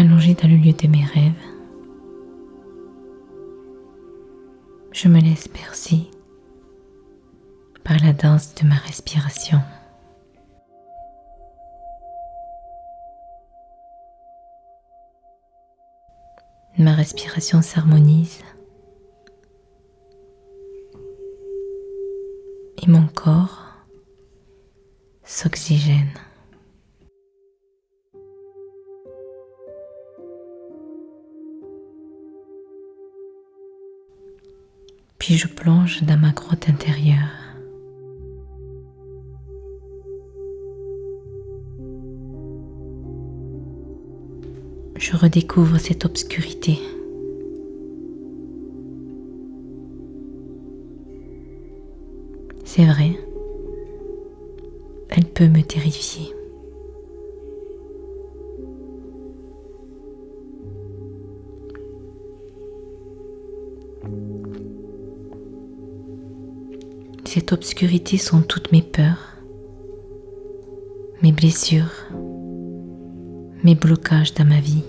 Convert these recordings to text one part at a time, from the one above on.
allongée dans le lieu de mes rêves, je me laisse bercer par la danse de ma respiration. Ma respiration s'harmonise et mon corps s'oxygène. Puis je plonge dans ma grotte intérieure. Je redécouvre cette obscurité. C'est vrai, elle peut me terrifier. Cette obscurité sont toutes mes peurs, mes blessures, mes blocages dans ma vie,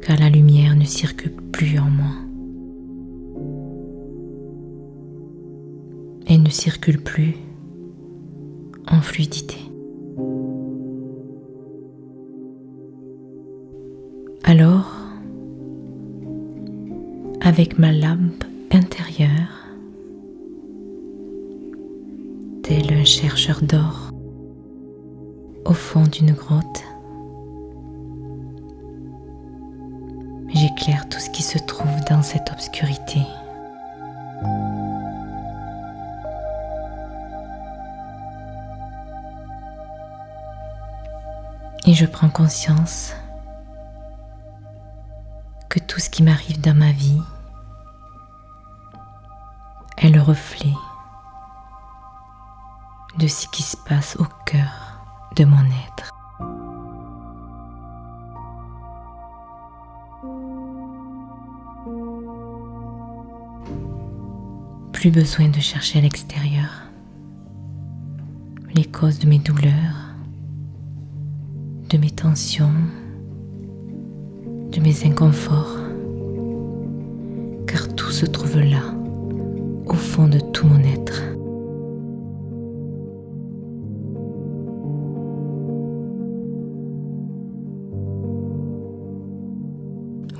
car la lumière ne circule plus en moi. Elle ne circule plus en fluidité. Alors, avec ma lampe intérieure, tel un chercheur d'or au fond d'une grotte, j'éclaire tout ce qui se trouve dans cette obscurité. Et je prends conscience que tout ce qui m'arrive dans ma vie est le reflet de ce qui se passe au cœur de mon être. Plus besoin de chercher à l'extérieur les causes de mes douleurs, de mes tensions, de mes inconforts, car tout se trouve là, au fond de tout mon être.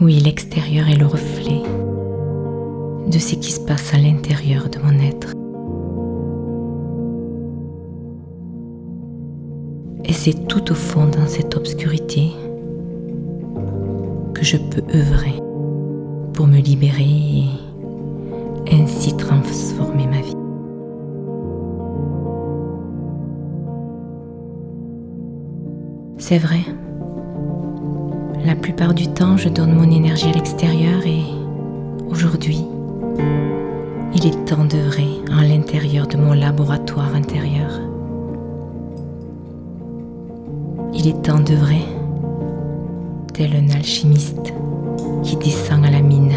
Oui, l'extérieur est le reflet de ce qui se passe à l'intérieur de mon être. Et c'est tout au fond dans cette obscurité que je peux œuvrer pour me libérer et ainsi transformer ma vie. C'est vrai, la plupart du temps je donne mon énergie à l'extérieur et aujourd'hui, il est temps d'œuvrer à l'intérieur de mon laboratoire intérieur. Il est temps d'œuvrer tel un alchimiste qui descend à la mine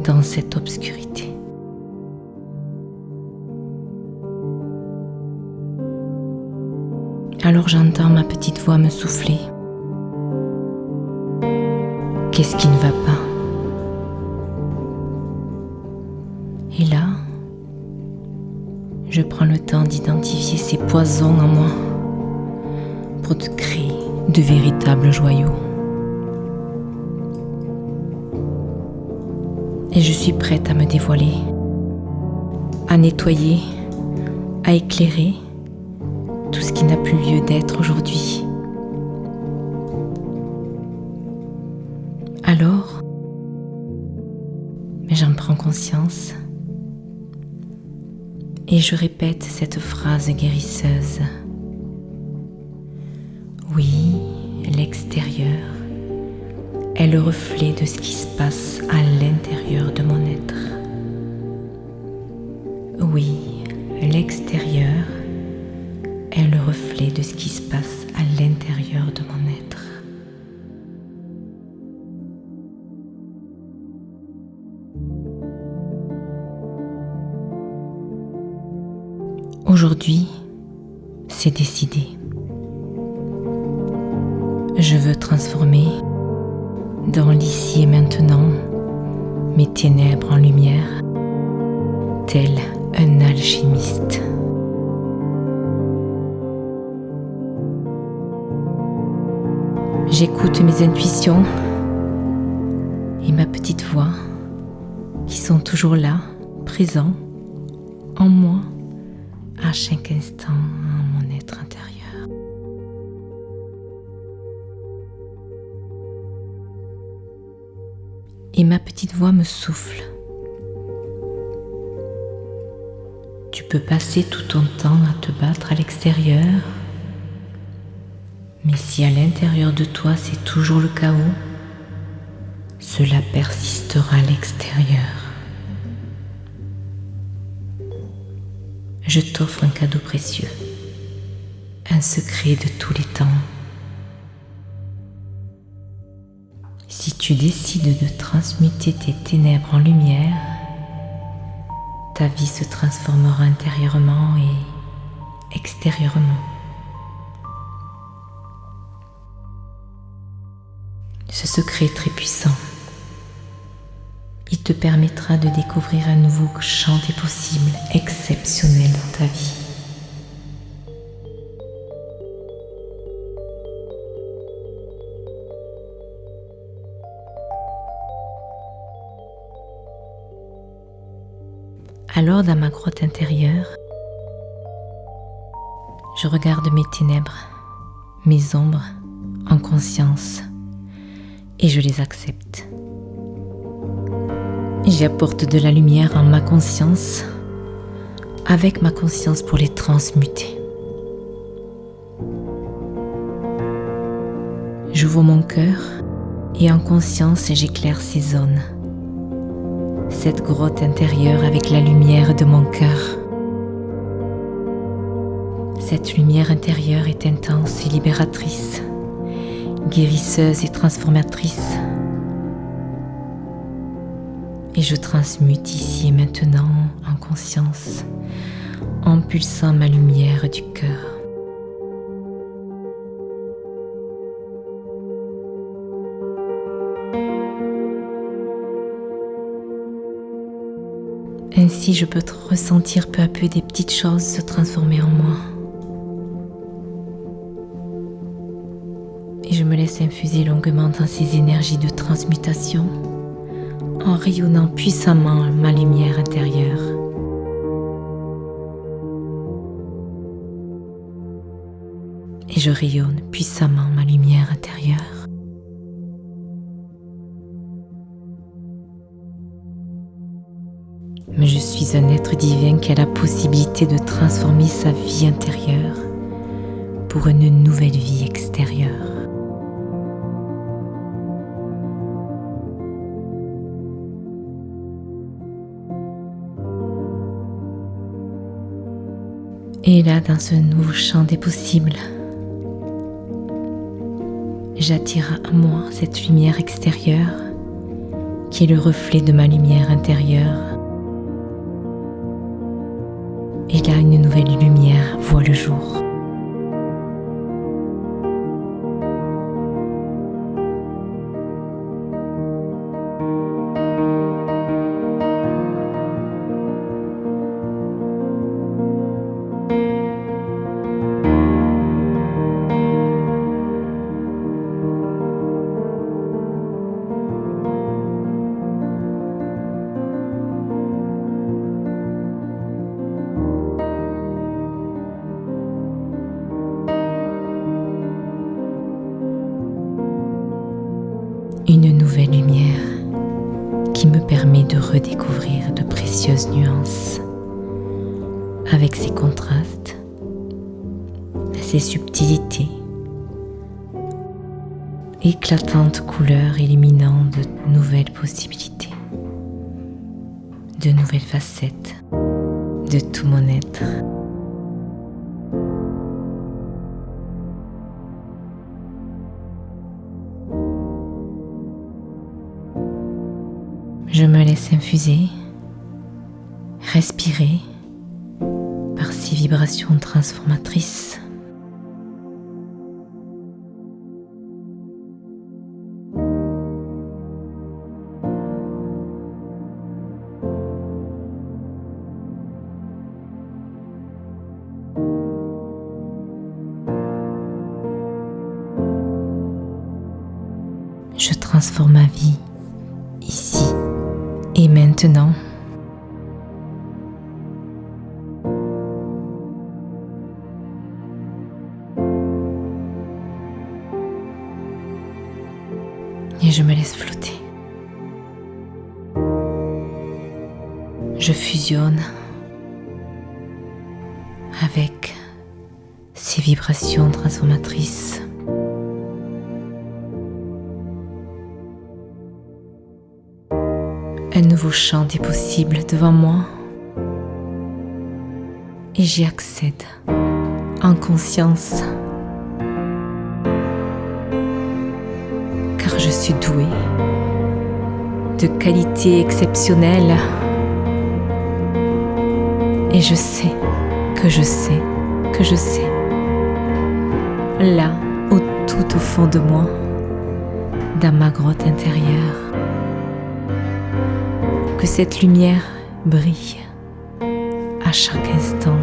dans cette obscurité. Alors j'entends ma petite voix me souffler. Qu'est-ce qui ne va pas? Et là, je prends le temps d'identifier ces poisons en moi pour te créer de véritables joyaux. Et je suis prête à me dévoiler, à nettoyer, à éclairer tout ce qui n'a plus lieu d'être aujourd'hui. Alors, j'en prends conscience et je répète cette phrase guérisseuse. Oui, l'extérieur est le reflet de ce qui se passe à l'intérieur de mon être. Oui, l'extérieur est le reflet de ce qui se passe à l'intérieur de mon être. Aujourd'hui, c'est décidé. Je veux transformer dans l'ici et maintenant mes ténèbres en lumière, tel un alchimiste. J'écoute mes intuitions et ma petite voix qui sont toujours là, présents en moi, à chaque instant, en mon être intérieur. Et ma petite voix me souffle. Tu peux passer tout ton temps à te battre à l'extérieur, mais si à l'intérieur de toi c'est toujours le chaos, cela persistera à l'extérieur. Je t'offre un cadeau précieux, un secret de tous les temps. Si tu décides de transmuter tes ténèbres en lumière, ta vie se transformera intérieurement et extérieurement. Ce secret est très puissant. Il te permettra de découvrir un nouveau champ des possibles exceptionnel dans ta vie. Alors, dans ma grotte intérieure, je regarde mes ténèbres, mes ombres en conscience et je les accepte. J'y apporte de la lumière en ma conscience, avec ma conscience pour les transmuter. J'ouvre mon cœur et en conscience j'éclaire ces zones, cette grotte intérieure avec la lumière de mon cœur. Cette lumière intérieure est intense et libératrice, guérisseuse et transformatrice. Et je transmute ici et maintenant en conscience, en pulsant ma lumière du cœur. Ainsi, je peux ressentir peu à peu des petites choses se transformer en moi. Et je me laisse infuser longuement dans ces énergies de transmutation, en rayonnant puissamment ma lumière intérieure. Et je rayonne puissamment ma lumière intérieure. Mais je suis un être divin qui a la possibilité de transformer sa vie intérieure pour une nouvelle vie extérieure. Et là, dans ce nouveau champ des possibles, j'attire à moi cette lumière extérieure qui est le reflet de ma lumière intérieure. Et là, une nouvelle lumière voit le jour. Une nouvelle lumière qui me permet de redécouvrir de précieuses nuances avec ses contrastes, ses subtilités, éclatantes couleurs illuminant de nouvelles possibilités, de nouvelles facettes de tout mon être. Je me laisse infuser, respirer par ces vibrations transformatrices. Je transforme ma vie, ici et maintenant. Et je me laisse flotter. Je fusionne avec ces vibrations transformatrices. Un nouveau chant est possible devant moi et j'y accède en conscience. Car je suis douée de qualités exceptionnelles et je sais que je sais que je sais, là, tout au fond de moi, dans ma grotte intérieure, que cette lumière brille à chaque instant,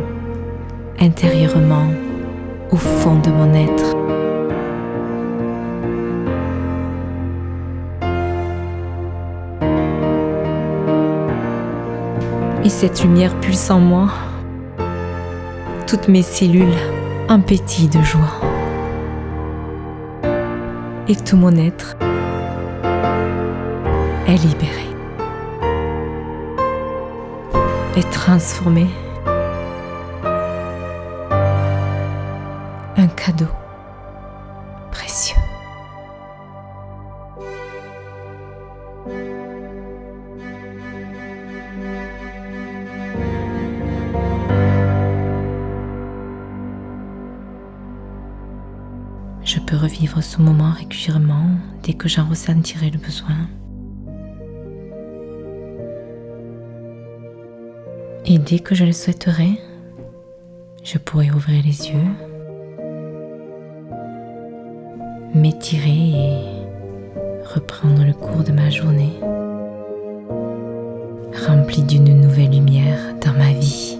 intérieurement, au fond de mon être. Et cette lumière pulse en moi. Toutes mes cellules en pétillent de joie. Et tout mon être est libéré, est transformé. Un cadeau précieux. Je peux revivre ce moment régulièrement dès que j'en ressentirai le besoin. Et dès que je le souhaiterai, je pourrai ouvrir les yeux, m'étirer et reprendre le cours de ma journée, remplie d'une nouvelle lumière dans ma vie.